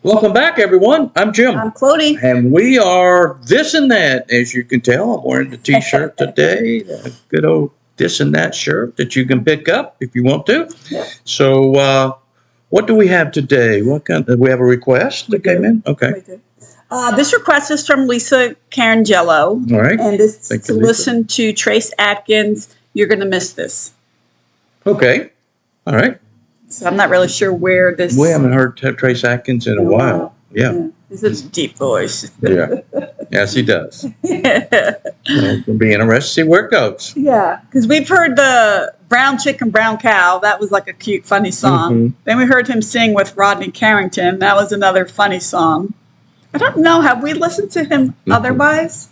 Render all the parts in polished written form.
Welcome back, everyone. I'm Jim. I'm Clody. And we are This and That. As you can tell, I'm wearing the t-shirt today. A good old This and That shirt that you can pick up if you want to. Yep. So what do we have today? Do we have a request that came in? Okay. This request is from Lisa Carangello. All right. And this Thank is to you, Lisa. listen to Trace Adkins. You're going to miss this. Okay. All right. So I'm not really sure where this... We haven't heard Trace Adkins in a while. Yeah. This is a deep voice. Yeah. Yes, he does. It'll be interesting to see where it goes. Yeah, because we've heard the Brown Chicken, Brown Cow. That was like a cute, funny song. Mm-hmm. Then we heard him sing with Rodney Carrington. That was another funny song. I don't know. Have we listened to him otherwise?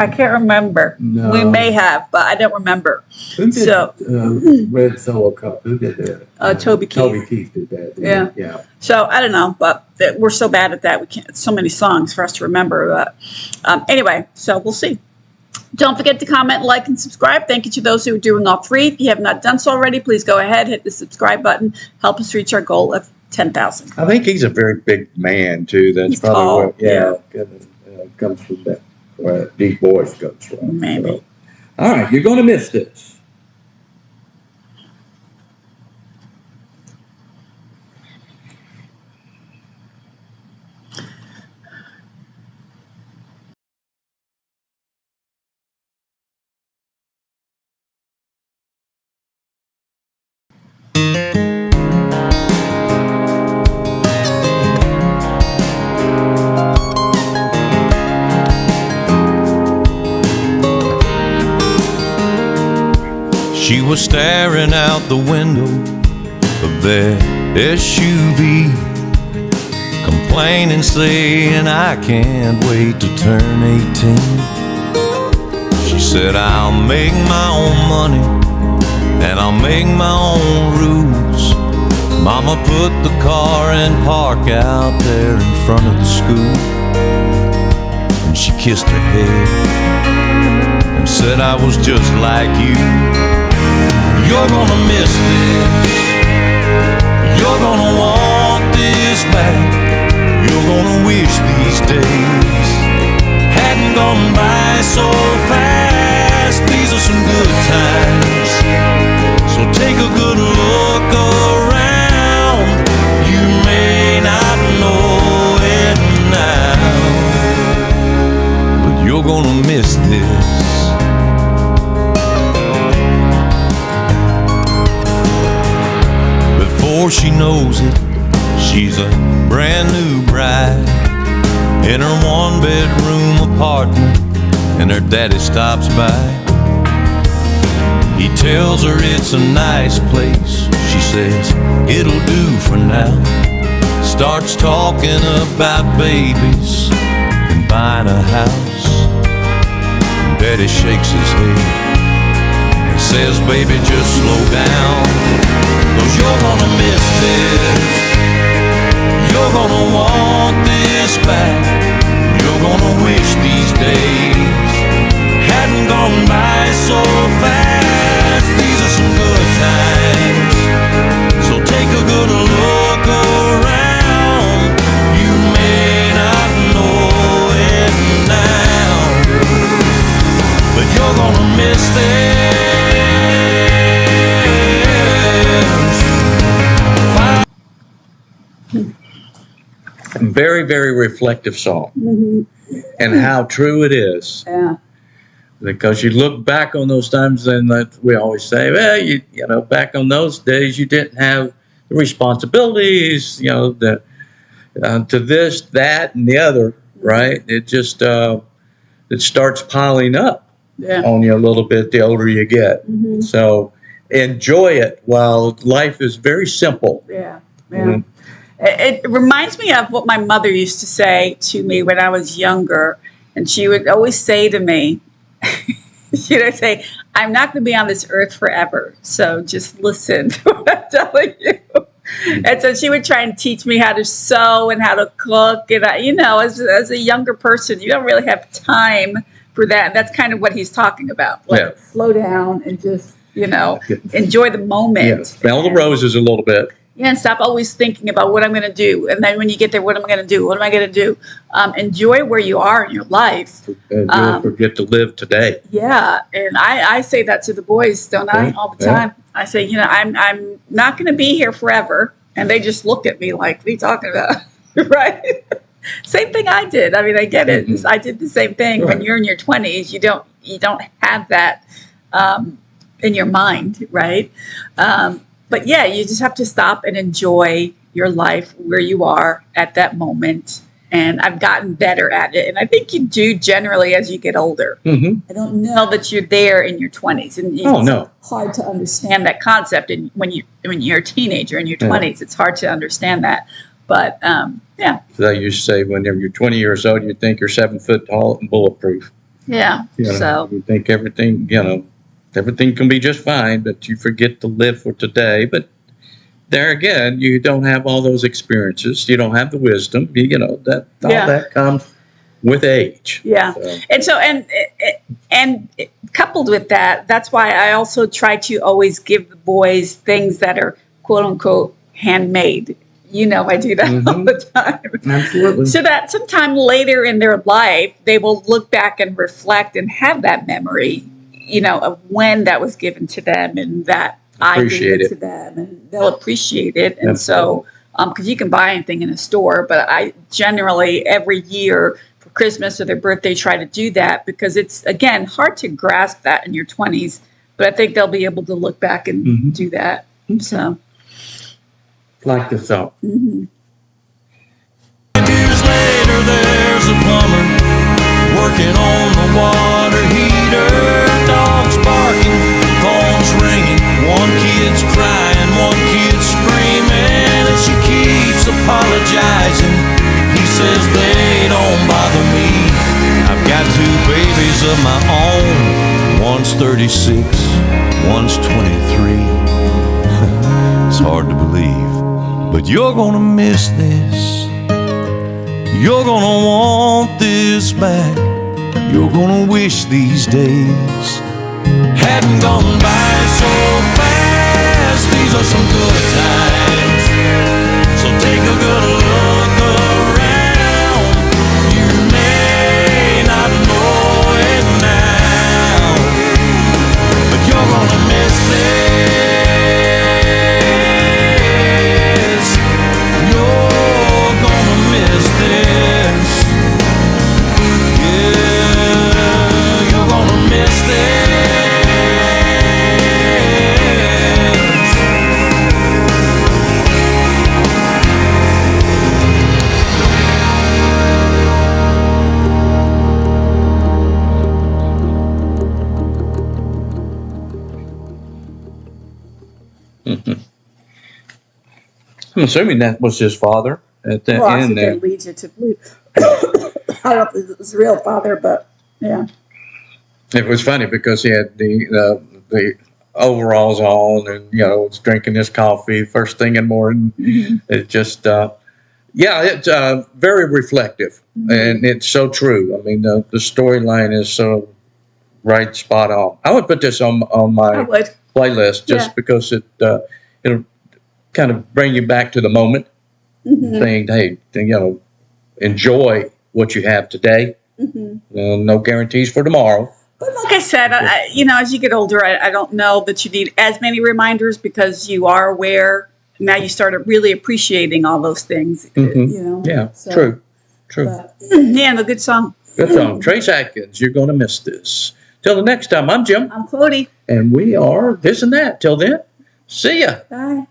I can't remember. No. We may have, but I don't remember. Who did Red Solo Cup? Who did that? Toby Keith. Toby Keith did that. Yeah. Yeah. So I don't know, but we're so bad at that. We can't. So many songs for us to remember. But anyway, so we'll see. Don't forget to comment, like, and subscribe. Thank you to those who are doing all three. If you have not done so already, please go ahead, hit the subscribe button. Help us reach our goal of 10,000. I think he's a very big man too. That's He's probably tall, what. Comes from that where deep voice comes from. Maybe. So. All right, you're going to miss this. She was staring out the window of that SUV, complaining, saying, I can't wait to turn 18. She said, I'll make my own money and I'll make my own rules. Mama put the car and park out there in front of the school, and she kissed her head and said, I was just like you. You're gonna miss this. You're gonna want this back. You're gonna wish these days hadn't gone by so fast. These are some good times, so take a good look around. You may not know it now, but you're gonna miss this. Before she knows it, she's a brand new bride in her one-bedroom apartment, and her daddy stops by. He tells her it's a nice place. She says, it'll do for now. Starts talking about babies and buying a house. Daddy shakes his head and says, baby, just slow down. 'Cause you're gonna miss this. You're gonna want this back. You're gonna wish these days hadn't gone by so fast. These are some good times, so take a good look around. You may not know it now, but you're gonna miss this. Very, very reflective song. Mm-hmm. And how true it is. Yeah. Because you look back on those times, and we always say, well, you know, back on those days, you didn't have the responsibilities, you know, to this, that, and the other, right? It just it starts piling up on you a little bit the older you get. Mm-hmm. So enjoy it while life is very simple. Yeah. Mm-hmm. It reminds me of what my mother used to say to me when I was younger. And she would always say to me, she would say, I'm not going to be on this earth forever. So just listen to what I'm telling you. And so she would try and teach me how to sew and how to cook. And, you know, as a younger person, you don't really have time for that. And that's kind of what he's talking about. Like, slow down and just, you know, enjoy the moment. Yeah. Smell the roses a little bit. Yeah, and stop always thinking about what I'm going to do. And then when you get there, what am I going to do? What am I going to do? Enjoy where you are in your life. And you'll forget to live today. Yeah, and I say that to the boys, don't I? All the time. I say, you know, I'm not going to be here forever. And they just look at me like, what are you talking about? Right? Same thing I did. I mean, I get it. Mm-hmm. I did the same thing. Right. When you're in your 20s, you don't have that in your mind, right? But yeah, you just have to stop and enjoy your life where you are at that moment. And I've gotten better at it. And I think you do generally as you get older. Mm-hmm. I don't know that you're there in your 20s. And it's hard to understand that concept. And when you're a teenager in your 20s, it's hard to understand that. But yeah. So they used to say whenever you're 20 years old, you think you're 7 foot tall and bulletproof. Yeah. You know, So you think everything can be just fine, but you forget to live for today. But there again, you don't have all those experiences. You don't have the wisdom. That all that comes with age. Yeah. So. And coupled with that, that's why I also try to always give the boys things that are quote unquote handmade. I do that all the time. Absolutely. So that sometime later in their life, they will look back and reflect and have that memory, of when that was given to them and that I gave it to them, and they'll appreciate it. And so, because you can buy anything in a store, but I generally every year for Christmas or their birthday try to do that because it's, again, hard to grasp that in your 20s, but I think they'll be able to look back and do that. So. Like the song. Years later, there's a plumber working on the water heater. Dogs barking, phones ringing. One kid's crying, one kid's screaming, and she keeps apologizing. He says they don't bother me. I've got 2 babies of my own. One's 36, one's 23. It's hard to believe. But you're gonna miss this. You're gonna want this back. You're gonna wish these days hadn't gone by so fast. These are some good times, so take a good look around. You may not know it now, but you're gonna miss this. I'm assuming that was his father at that end there. Leads you to believe. I don't know if it was his real father, but yeah. It was funny because he had the overalls on and was drinking his coffee first thing in the morning. It just it's very reflective, and it's so true. I mean, the storyline is so right, spot on. I would put this on my playlist just because it'll kind of bring you back to the moment, saying, hey, enjoy what you have today. No guarantees for tomorrow. But like I said, as you get older, I don't know that you need as many reminders because you are aware. Now you started really appreciating all those things. Yeah, so, true. But, the good song. Good song. Trace Adkins, you're going to miss this. Till the next time, I'm Jim. I'm Cody. And we are This and That. Till then, see ya. Bye.